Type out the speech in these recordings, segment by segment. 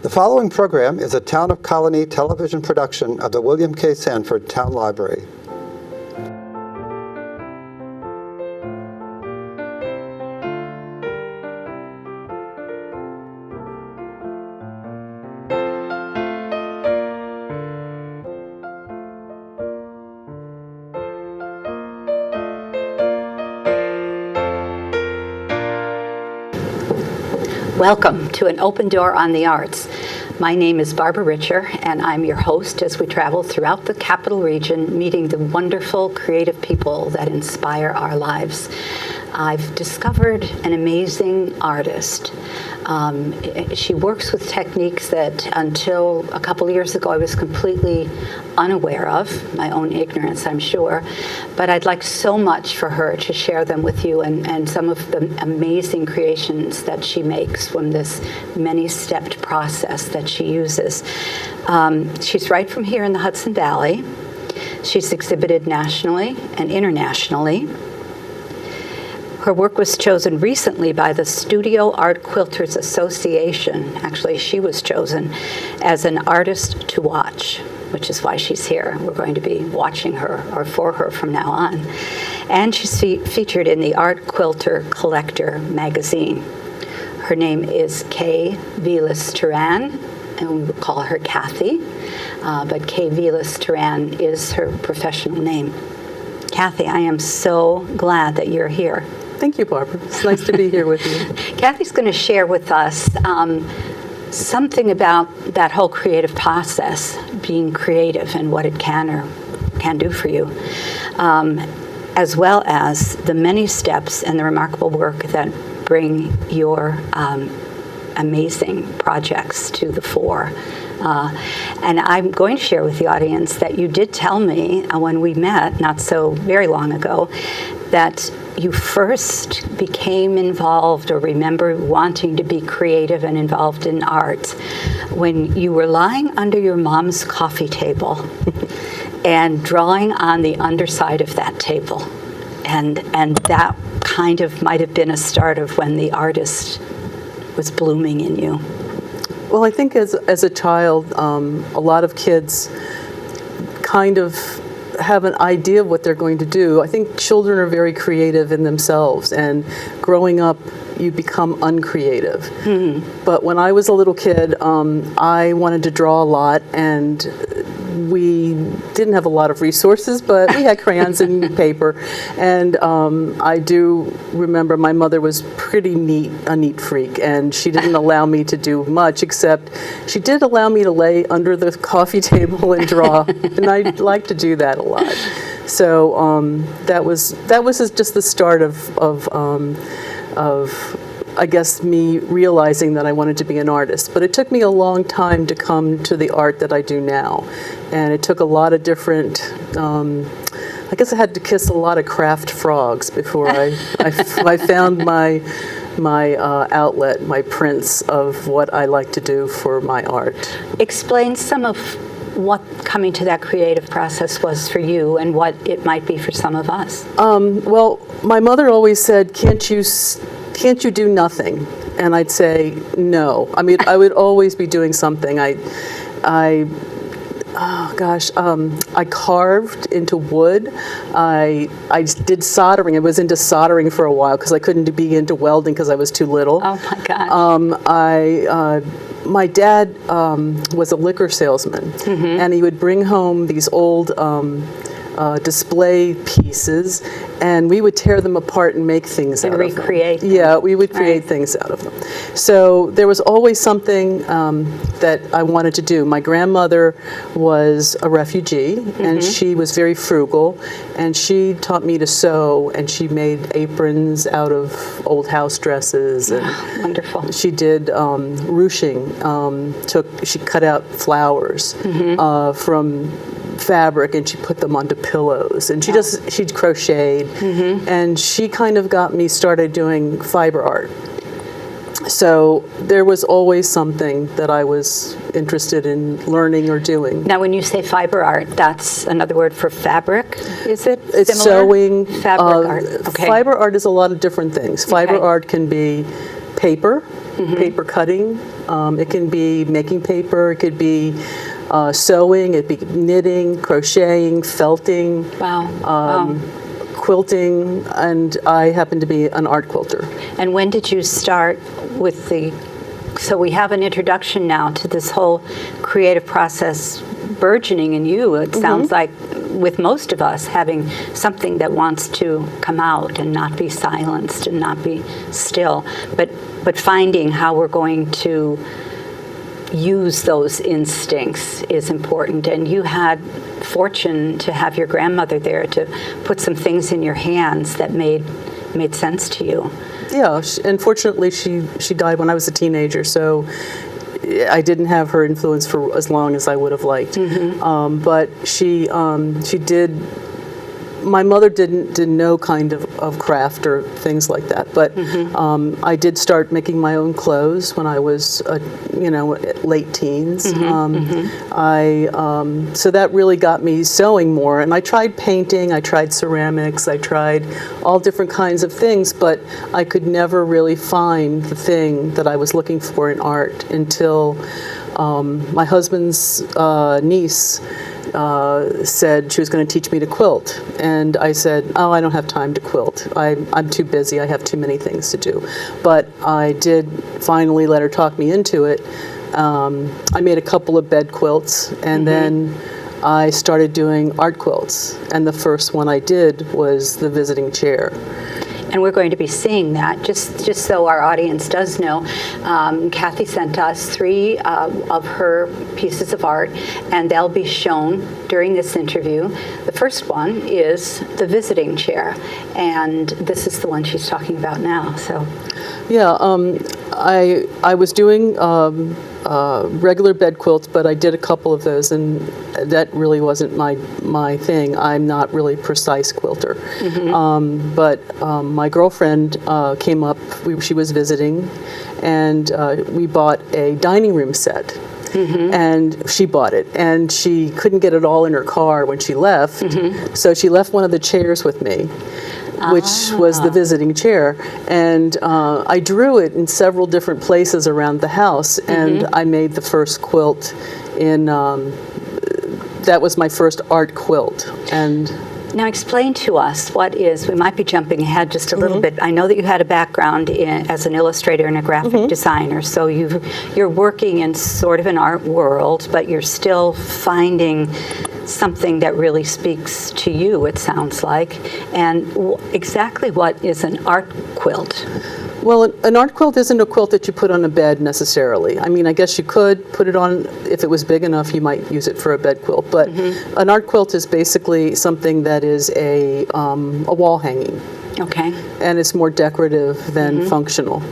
The following program is a Town of Colonie television production of the William K. Sanford Town Library. Welcome to An Open Door on the Arts. My name is Barbara Richer, and I'm your host as we travel throughout the Capital Region, meeting the wonderful, creative people that inspire our lives. I've discovered an amazing artist. She works with techniques that until a couple years ago I was completely unaware of, my own ignorance, I'm sure, but I'd like so much for her to share them with you and some of the amazing creations that she makes from this many-stepped process that she uses. She's right from here in the Hudson Valley. She's exhibited nationally and internationally. Her work was chosen recently by the Studio Art Quilters Association. Actually, she was chosen as an artist to watch, which is why she's here. We're going to be watching her or for her from now on. And she's featured in the Art Quilter Collector magazine. Her name is Velis Turan, and we would call her Kathy, but Velis Turan is her professional name. Kathy, I am so glad that you're here. Thank you, Barbara. It's nice to be here with you. Kathy's going to share with us something about that whole creative process, being creative and what it can or can do for you, as well as the many steps and the remarkable work that bring your amazing projects to the fore. And I'm going to share with the audience that you did tell me when we met, not so very long ago, that you first became involved or remember wanting to be creative and involved in art when you were lying under your mom's coffee table and drawing on the underside of that table. And that kind of might have been a start of when the artist was blooming in you. Well, I think as a child, a lot of kids kind of have an idea of what they're going to do. I think children are very creative in themselves, and growing up, you become uncreative. Mm-hmm. But when I was a little kid, I wanted to draw a lot, and we didn't have a lot of resources, but we had crayons and paper. And I do remember my mother was pretty a neat freak, and she didn't allow me to do much, except she did allow me to lay under the coffee table and draw, and I like to do that a lot. So that was just the start of I guess me realizing that I wanted to be an artist. But it took me a long time to come to the art that I do now. And it took a lot of different, I guess I had to kiss a lot of craft frogs before I found my outlet, my prints of what I like to do for my art. Explain some of what coming to that creative process was for you and what it might be for some of us. Well, my mother always said, can't you do nothing? And I'd say no. I mean, I would always be doing something. I carved into wood. I did soldering. I was into soldering for a while because I couldn't be into welding because I was too little. Oh my gosh. My dad was a liquor salesman, mm-hmm. and he would bring home these old display pieces, and we would tear them apart and make things out of them. Recreate them. Yeah, we would create things out of them. So there was always something that I wanted to do. My grandmother was a refugee, mm-hmm. and she was very frugal, and she taught me to sew, and she made aprons out of old house dresses. And wonderful. She did ruching. She cut out flowers mm-hmm. From fabric, and she put them onto pillows, and she crocheted, mm-hmm. and she kind of got me started doing fiber art. So there was always something that I was interested in learning or doing. Now, when you say fiber art, that's another word for fabric, is it? It's similar? sewing. Fabric art. Okay. Fiber art is a lot of different things. Fiber art can be paper, paper cutting. It can be making paper. It could be sewing. It could be knitting, crocheting, felting. Wow. Quilting, and I happen to be an art quilter. And when did you start with so we have an introduction now to this whole creative process burgeoning in you. It sounds like with most of us having something that wants to come out and not be silenced and not be still, but finding how we're going to use those instincts is important. And you had fortune to have your grandmother there to put some things in your hands that made sense to you. Yeah, and fortunately she died when I was a teenager, so I didn't have her influence for as long as I would have liked. But she did. My mother didn't know kind of craft or things like that, but I did start making my own clothes when I was, late teens. So that really got me sewing more, and I tried painting, I tried ceramics, I tried all different kinds of things, but I could never really find the thing that I was looking for in art until my husband's niece said she was going to teach me to quilt, and I said, "Oh, I don't have time to quilt. I'm too busy. I have too many things to do." But I did finally let her talk me into it. I made a couple of bed quilts, and then I started doing art quilts, and the first one I did was the visiting chair. And we're going to be seeing that. Just so our audience does know, Kathy sent us 3 of her pieces of art, and they'll be shown during this interview. The first one is the visiting chair, and this is the one she's talking about now. So, yeah, I was doing regular bed quilts, but I did a couple of those, and that really wasn't my thing. I'm not really a precise quilter. But my girlfriend came up, she was visiting, and we bought a dining room set. And she bought it, and she couldn't get it all in her car when she left, so she left one of the chairs with me, which was the visiting chair, and I drew it in several different places around the house, and I made the first quilt in, that was my first art quilt. And now explain to us what is, we might be jumping ahead just a little bit. I know that you had a background as an illustrator and a graphic designer, so you're working in sort of an art world, but you're still finding something that really speaks to you, it sounds like. And exactly what is an art quilt? Well, an art quilt isn't a quilt that you put on a bed necessarily. I mean, I guess you could put it on, if it was big enough, you might use it for a bed quilt. But an art quilt is basically something that is a wall hanging. Okay. And it's more decorative than functional.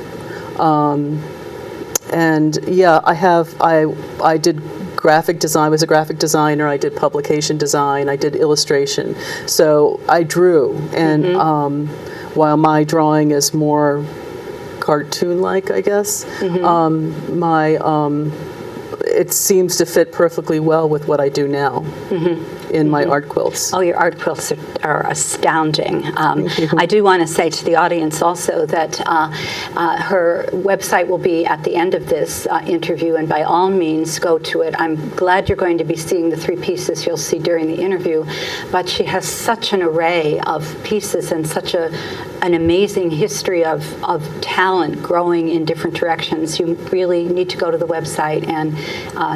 And yeah, I did graphic design. I was a graphic designer. I did publication design. I did illustration. So I drew, and while my drawing is more cartoon-like, I guess, it seems to fit perfectly well with what I do now in my art quilts. Oh, your art quilts are astounding. I do want to say to the audience also that her website will be at the end of this interview, and by all means go to it. I'm glad you're going to be seeing the 3 pieces you'll see during the interview, but she has such an array of pieces and such an amazing history of talent growing in different directions. You really need to go to the website and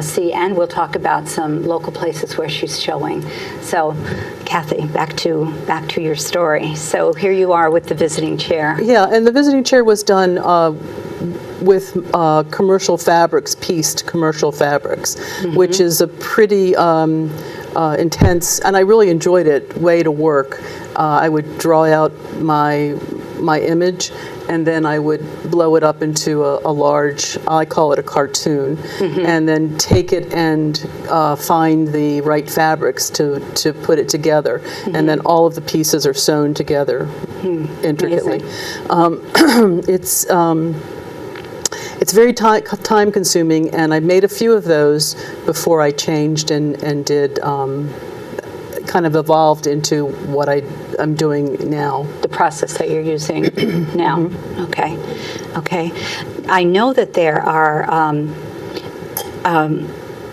see, and we'll talk about some local places where she's showing. So, Kathy, back to your story. So here you are with the visiting chair. Yeah, and the visiting chair was done with commercial fabrics, pieced commercial fabrics, which is a pretty intense, and I really enjoyed it, way to work. I would draw out my image, and then I would blow it up into a large, I call it a cartoon, and then take it and find the right fabrics to put it together, and then all of the pieces are sewn together intricately. It's very time consuming, and I made a few of those before I changed and did kind of evolved into what I'm doing now. The process that you're using now. Okay. Okay. I know that there are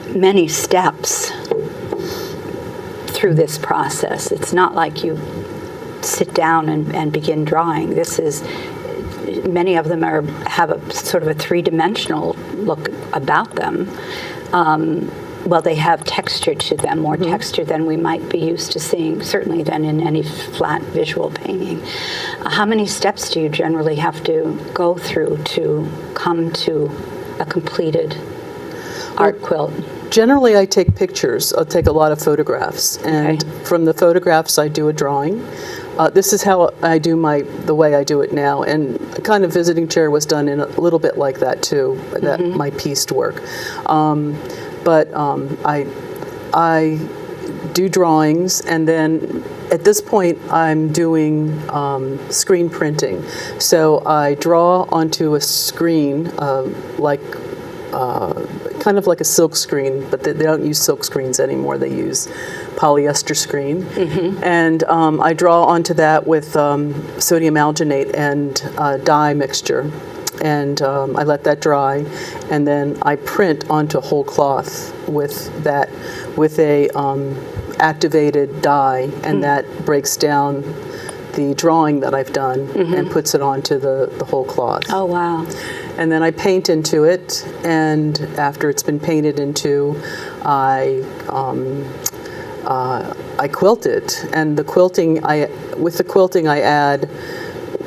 many steps through this process. It's not like you sit down and begin drawing. This is, many of them have a sort of a three-dimensional look about them. Well, they have texture to them, more texture than we might be used to seeing, certainly than in any flat visual painting. How many steps do you generally have to go through to come to a completed art quilt? Generally, I take pictures. I'll take a lot of photographs, and from the photographs, I do a drawing. This is how I do the way I do it now, and a kind of visiting chair was done in a little bit like that too, that my pieced work. But I do drawings, and then at this point I'm doing screen printing. So I draw onto a screen kind of like a silk screen, but they don't use silk screens anymore. They use polyester screen. And I draw onto that with sodium alginate and dye mixture. And I let that dry, and then I print onto whole cloth with that, with a activated dye, and that breaks down the drawing that I've done and puts it onto the whole cloth. Oh, wow. And then I paint into it, and after it's been painted into, I quilt it. And the quilting, with the quilting, I add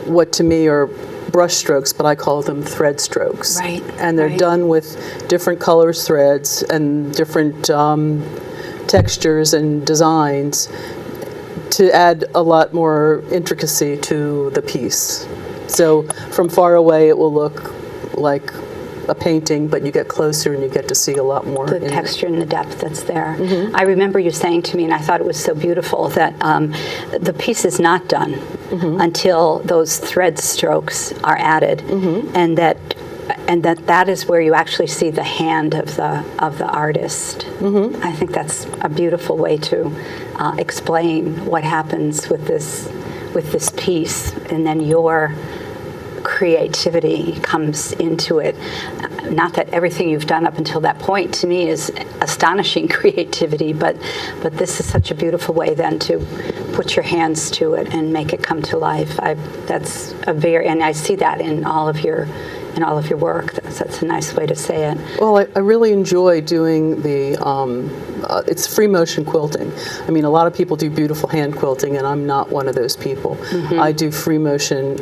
what to me are brush strokes, but I call them thread strokes. Right. And they're done with different colors, threads, and different textures and designs to add a lot more intricacy to the piece. So from far away, it will look like a painting, but you get closer and you get to see a lot more. The texture and the depth that's there. I remember you saying to me, and I thought it was so beautiful, that the piece is not done until those thread strokes are added, and that is where you actually see the hand of the artist. I think that's a beautiful way to explain what happens with this piece, and then your creativity comes into it. Not that everything you've done up until that point to me is astonishing creativity, but this is such a beautiful way then to put your hands to it and make it come to life. That's a and I see that in all of your work. That's a nice way to say it. Well, I really enjoy doing it's free motion quilting. I mean, a lot of people do beautiful hand quilting, and I'm not one of those people. I do free motion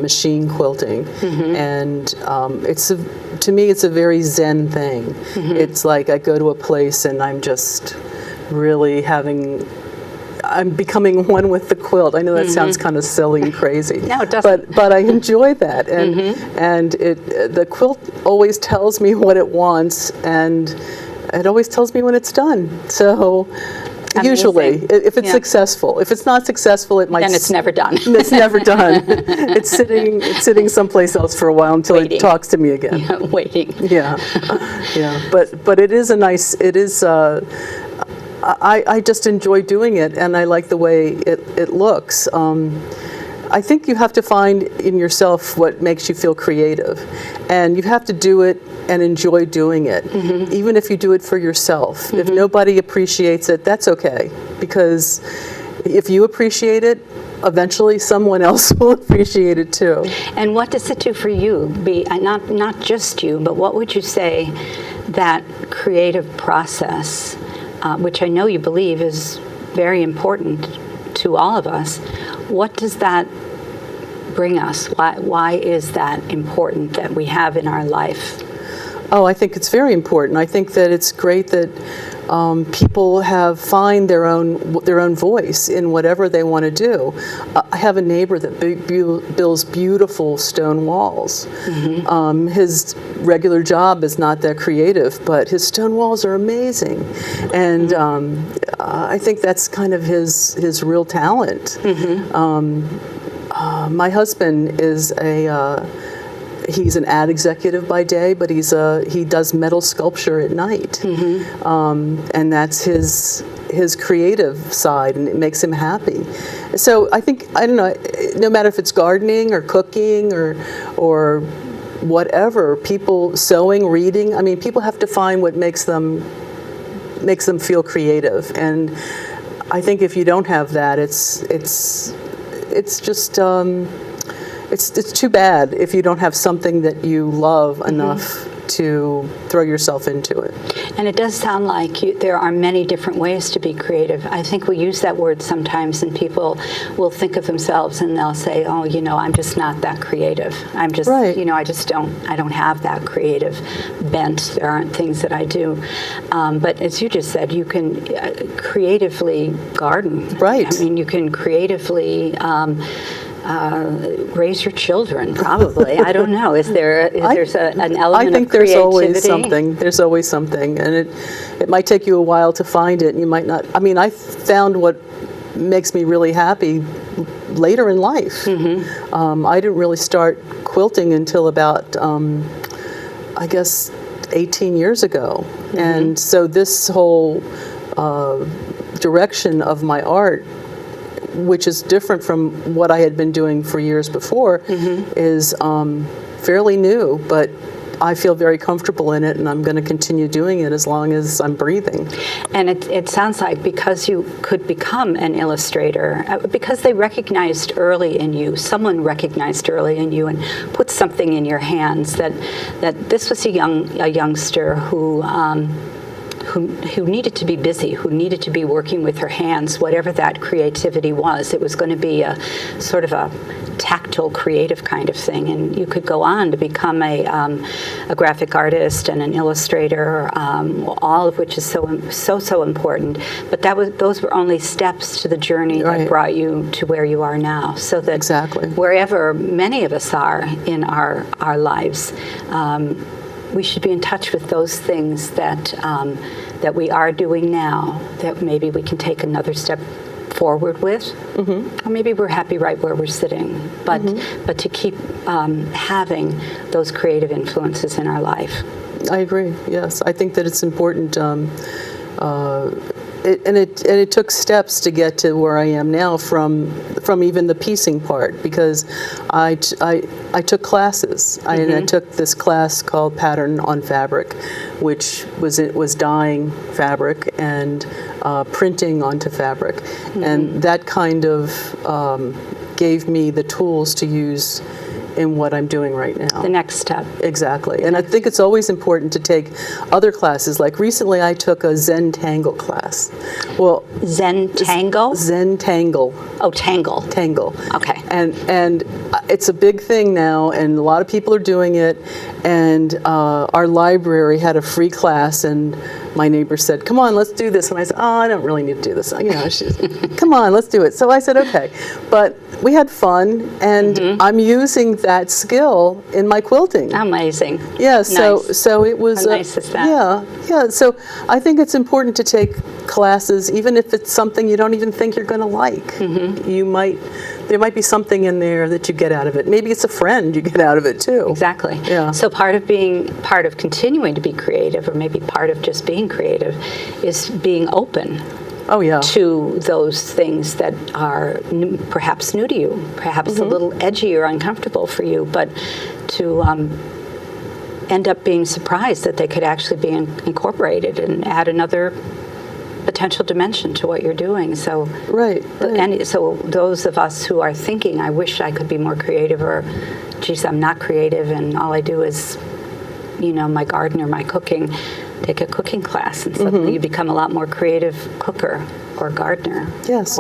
machine quilting, and to me, it's a very zen thing. It's like I go to a place and I'm just really I'm becoming one with the quilt. I know that sounds kind of silly and crazy. No, it doesn't. But I enjoy that, and the quilt always tells me what it wants, and it always tells me when it's done. So usually, if it's successful. If it's not successful, it might. Then it's never done. It's never done. It's sitting someplace else for a while until it talks to me again. Yeah, waiting. Yeah. But it is a nice. It is. I just enjoy doing it, and I like the way it looks. I think you have to find in yourself what makes you feel creative, and you have to do it and enjoy doing it, even if you do it for yourself. If nobody appreciates it, that's okay, because if you appreciate it, eventually someone else will appreciate it too. And what does it do for you? Not just you, but what would you say that creative process, which I know you believe is very important to all of us, what does that bring us? Why is that important that we have in our life? Oh, I think it's very important. I think that it's great that people find their own voice in whatever they want to do. I have a neighbor that builds beautiful stone walls. His regular job is not that creative, but his stone walls are amazing, and I think that's kind of his real talent. My husband is He's an ad executive by day, but he does metal sculpture at night, and that's his creative side, and it makes him happy. So I think, I don't know, no matter if it's gardening or cooking or whatever, people sewing, reading. I mean, people have to find what makes them feel creative, and I think if you don't have that, it's just it's too bad if you don't have something that you love enough to throw yourself into it. And it does sound like there are many different ways to be creative. I think we use that word sometimes, and people will think of themselves and they'll say, "Oh, I'm just not that creative. I'm just, right. I don't have that creative bent. There aren't things that I do." But as you just said, you can creatively garden. Right. I mean, you can creatively raise your children, probably. I don't know. Is there an element of creativity? I think there's always something. There's always something, and it might take you a while to find it, and you might not. I mean, I found what makes me really happy later in life. I didn't really start quilting until about, I guess, 18 years ago, and so this whole direction of my art, which is different from what I had been doing for years before, is fairly new, but I feel very comfortable in it, and I'm going to continue doing it as long as I'm breathing. And it sounds like because you could become an illustrator, because they recognized early in you, someone recognized early in you and put something in your hands that this was a youngster who needed to be busy, who needed to be working with her hands, whatever that creativity was. It was going to be a sort of a tactile, creative kind of thing, and you could go on to become a graphic artist and an illustrator, all of which is so important. But those were only steps to the journey that brought you to where you are now. So that wherever many of us are in our lives, we should be in touch with those things that we are doing now, that maybe we can take another step forward with, or maybe we're happy right where we're sitting. But to keep having those creative influences in our life. I agree. Yes, I think that it's important. It took steps to get to where I am now from even the piecing part, because I took classes. I took this class called Pattern on Fabric, which was dyeing fabric and printing onto fabric, and that kind of gave me the tools to use in what I'm doing right now. The next step. Exactly. And I think it's always important to take other classes. Like recently I took a Zen Tangle class. Well, Zen Tangle? Zen Tangle. Oh, Tangle. Tangle. Okay. And it's a big thing now, and a lot of people are doing it. And our library had a free class, and my neighbor said, "Come on, let's do this." And I said, "Oh, I don't really need to do this." Come on, let's do it. So I said, okay. But we had fun, and I'm using that skill in my quilting. Amazing. Yeah, so it was... How nice is that? Yeah. So I think it's important to take classes, even if it's something you don't even think you're going to like. There might be something in there that you get out of it. Maybe it's a friend you get out of it too. Exactly. Yeah. So part of continuing to be creative, or maybe part of just being creative, is being open. Oh, yeah. To those things that are perhaps new to you, perhaps a little edgy or uncomfortable for you, but to end up being surprised that they could actually be incorporated and add another potential dimension to what you're doing. So and so those of us who are thinking, "I wish I could be more creative," or "Geez, I'm not creative and all I do is, my garden or my cooking," take a cooking class, and suddenly you become a lot more creative cooker or gardener. Yes.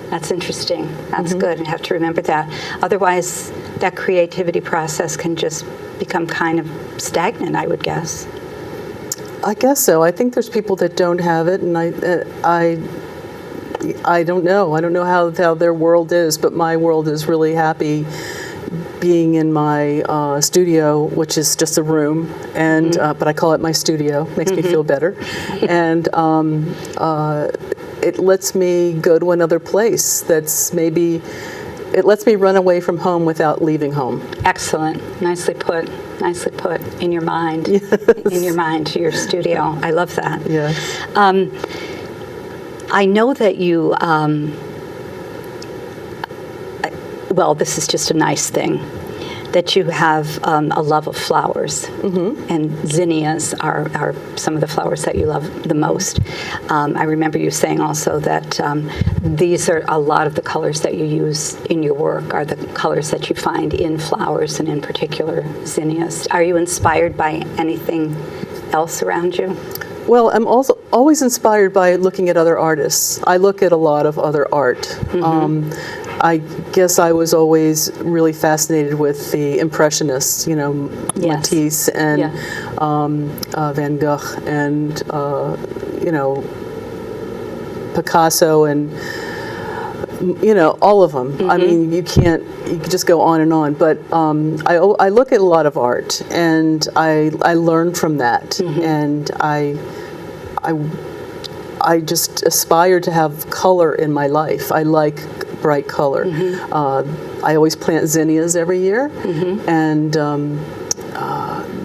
That's interesting. That's good. I have to remember that. Otherwise, that creativity process can just become kind of stagnant, I would guess. I guess so. I think there's people that don't have it, and I don't know. I don't know how their world is, but my world is really happy being in my studio, which is just a room, and but I call it my studio. Makes me feel better, and it lets me go to another place that's maybe it lets me run away from home without leaving home. Excellent. Nicely put. Nicely put. In your mind. Yes. In your mind, to your studio. I love that. Yes. I know that you, well, this is just a nice thing, that you have a love of flowers. And zinnias are some of the flowers that you love the most. I remember you saying also that these are a lot of the colors that you use in your work are the colors that you find in flowers and in particular zinnias. Are you inspired by anything else around you? Well, I'm also always inspired by looking at other artists. I look at a lot of other art. I guess I was always really fascinated with the Impressionists, you know, Yes. Matisse and Yeah. Van Gogh and, you know, Picasso and, you know, all of them. I mean, you can just go on and on. But I look at a lot of art and I learn from that. And I just aspire to have color in my life. I like bright color. I always plant zinnias every year, and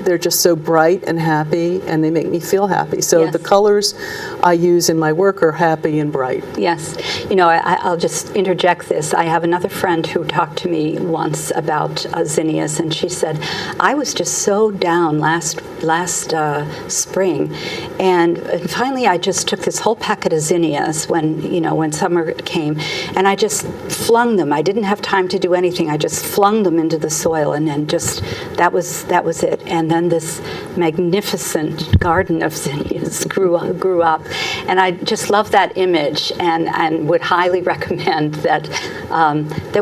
they're just so bright and happy, and they make me feel happy. So Yes. the colors I use in my work are happy and bright. Yes. You know, I'll just interject this. I have another friend who talked to me once about zinnias, and she said, I was just so down last spring, and finally I just took this whole packet of zinnias when summer came, and I just flung them. I didn't have time to do anything. I just flung them into the soil, and then just that was it. And then this magnificent garden of zinnias grew up. And I just love that image, and would highly recommend that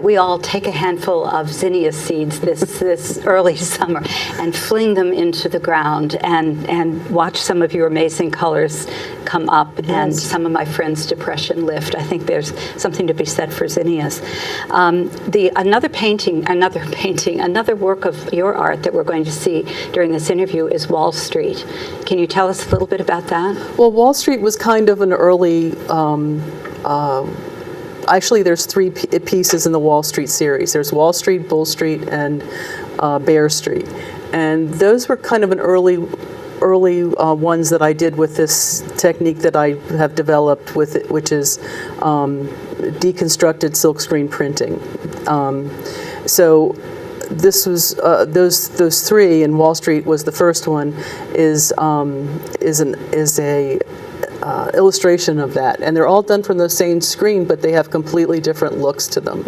we all take a handful of zinnia seeds this early summer and fling them into the ground and watch some of your amazing colors come up and some of my friends' depression lift. I think there's something to be said for zinnias. Another work of your art that we're going to see during this interview is Wall Street. Can you tell us a little bit about that? Well, Wall Street was kind of an early, actually there's three pieces in the Wall Street series. There's Wall Street, Bull Street, and Bear Street. And those were kind of an early ones that I did with this technique that I have developed with it, which is deconstructed silkscreen printing. So this was those three, and Wall Street was the first one. Is a illustration of that, and they're all done from the same screen, but they have completely different looks to them.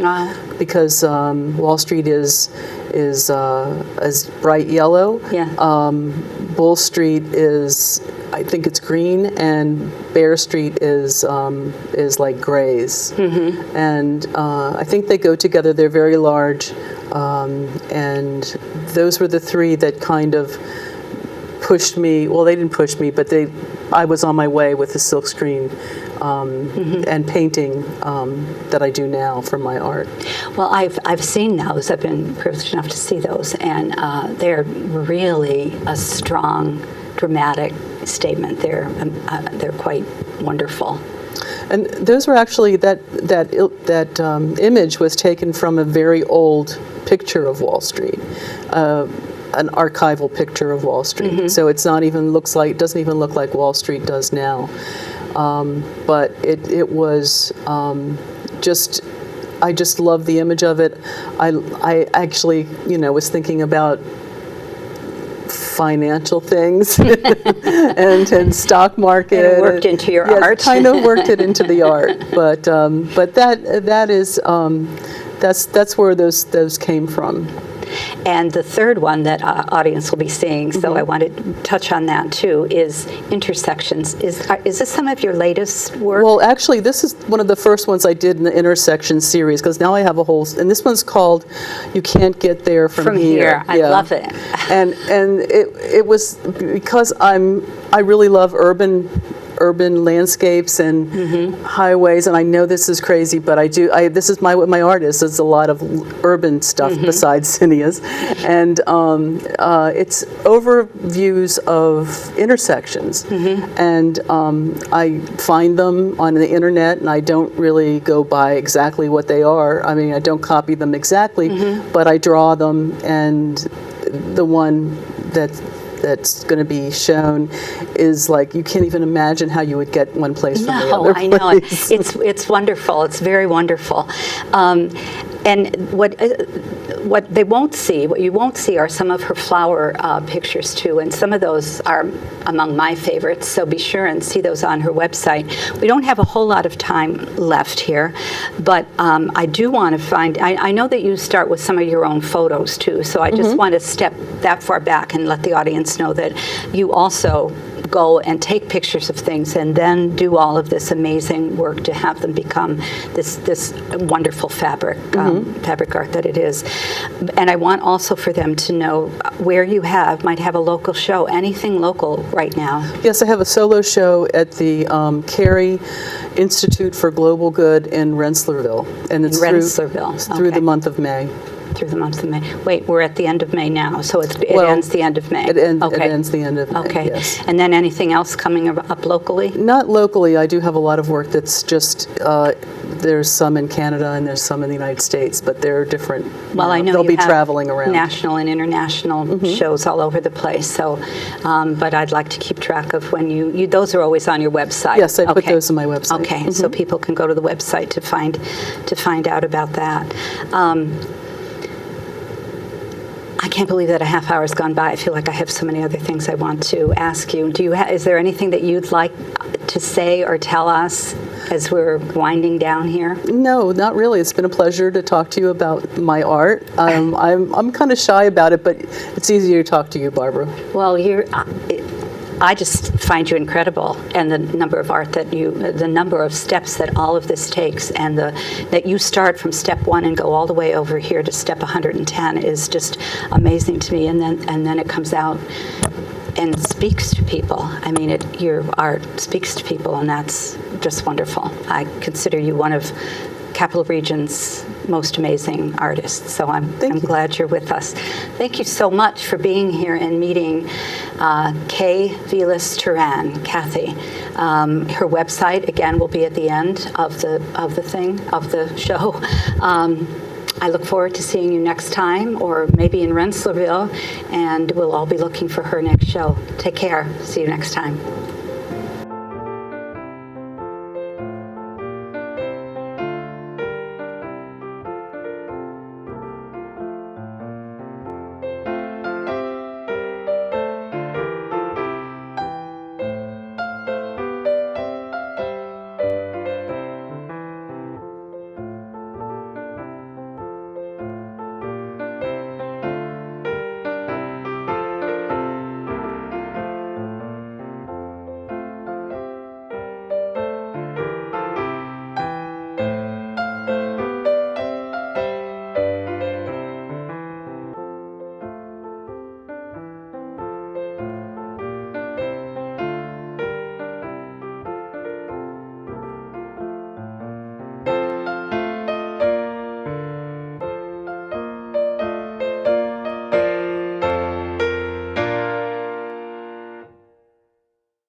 Because Wall Street is bright yellow. Yeah. Bull Street is, I think it's green, and Bear Street is like grays. And I think they go together. They're very large, and those were the three that kind of pushed me. Well, they didn't push me, but I was on my way with the silkscreen and painting that I do now for my art. Well, I've seen those. I've been privileged enough to see those, and they're really a strong, dramatic statement. They're quite wonderful. And those were actually that image was taken from a very old picture of Wall Street. An archival picture of Wall Street. So it doesn't even look like Wall Street does now. But it was I just love the image of it. I actually, was thinking about financial things and stock market. And it worked into your art. Kind of worked it into the art. But that's where those came from. And the third one that audience will be seeing, so I want to touch on that too, is Intersections. Is this some of your latest work? Well, actually, this is one of the first ones I did in the Intersections series, because now I have a whole, and this one's called You Can't Get There From Here. I love it. And it was because I really love urban urban landscapes and highways. And I know this is crazy, but this is what my art is. It's a lot of urban stuff besides Zinnia's. And it's overviews of intersections. And I find them on the internet, and I don't really go by exactly what they are. I mean, I don't copy them exactly, but I draw them, and the one that's going to be shown is like, you can't even imagine how you would get one place from the other I know. place. It's wonderful. It's very wonderful. And what they won't see, what you won't see, are some of her flower pictures too, and some of those are among my favorites. So be sure and see those on her website. We don't have a whole lot of time left here, but I do want to find. I know that you start with some of your own photos too, so I just want to step that far back and let the audience know that you also go and take pictures of things and then do all of this amazing work to have them become this wonderful fabric art that it is. And I want also for them to know where you might have a local show, anything local right now. Yes, I have a solo show at the Carey Institute for Global Good in Rensselaerville, and it's through the month of May. Through the month of May. Wait, we're at the end of May now, so it ends the end of May. It ends the end of May, okay. Yes. And then anything else coming up locally? Not locally. I do have a lot of work that's just, there's some in Canada and there's some in the United States, but they're different. Well, I know they'll you be have traveling around. National and international shows all over the place, so, but I'd like to keep track of when you those are always on your website. Yes, I put those on my website. Okay, so people can go to the website to find out about that. I can't believe that a half hour's gone by. I feel like I have so many other things I want to ask you. Is there anything that you'd like to say or tell us as we're winding down here? No, not really. It's been a pleasure to talk to you about my art. I'm kind of shy about it, but it's easier to talk to you, Barbara. Well, I just find you incredible, and the number of steps that all of this takes, and that you start from step 1 and go all the way over here to step 110 is just amazing to me. And then it comes out and speaks to people. I mean, your art speaks to people, and that's just wonderful. I consider you one of Capital Region's most amazing artists. So I'm glad you're with us. Thank you so much for being here and meeting Velis Turan, Kathy. Her website again will be at the end of the show. I look forward to seeing you next time, or maybe in Rensselaerville, and we'll all be looking for her next show. Take care. See you next time.